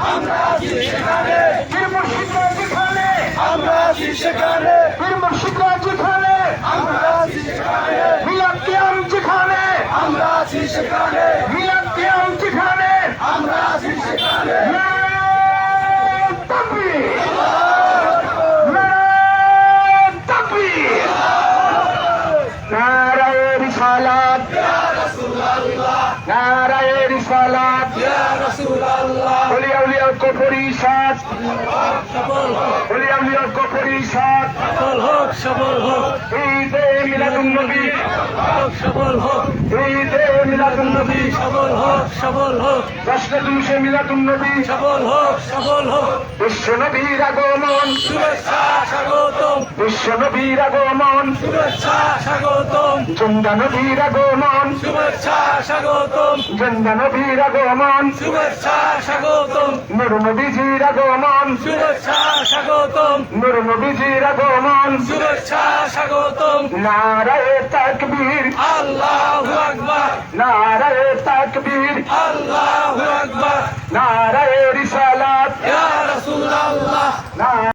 আমরা আছি সেখানে, পীর মুর্শিদরা যেখানে আমরা আছি সেখানে, পীর মুর্শিদরা যেখানে আমরা আছি সেখানে, মিলাদ কিয়াম যেখানে আমরা আছি সেখানে, মিলাদ কিয়াম যেখানে আমরা আছি সেখানে। নারায়ে তাকবীর, নারায়ে তাকবীর, নারায়ে রিসালাত, নারায়ে রিসালাত। ইয়া রাসূলুল্লাহ, ওলিয়া উলিয়া পরিষদ, সফল হোক, ওলিয়া উলিয়া পরিষদ, সফল হোক, সফল হোক, ঈদে মিলাদুন নবী, সফল হোক, ঈদে মিলাদুন নবী, সফল হোক, সফল হোক, দশটা দুশে মিলাদুন নবী, সফল হোক, সফল হোক। বিশ্ব নবীর আগমন, শুভেচ্ছা স্বাগতম, বিশ্ব নবীর আগমন, শুভেচ্ছা স্বাগতম, জন্দা নবীর আগমন, শুভেচ্ছা স্বাগতম, জন্দা নবীর আগমন, শুভেচ্ছা স্বাগতম, নূর নবীজির আগমন, শুভেচ্ছা স্বাগতম, নূর নবীজির আগমন। শুভেচ্ছা স্বাগতম। নারায়ে তাকবীর, আল্লাহু আকবার, নারায়ে তাকবীর, আল্লাহ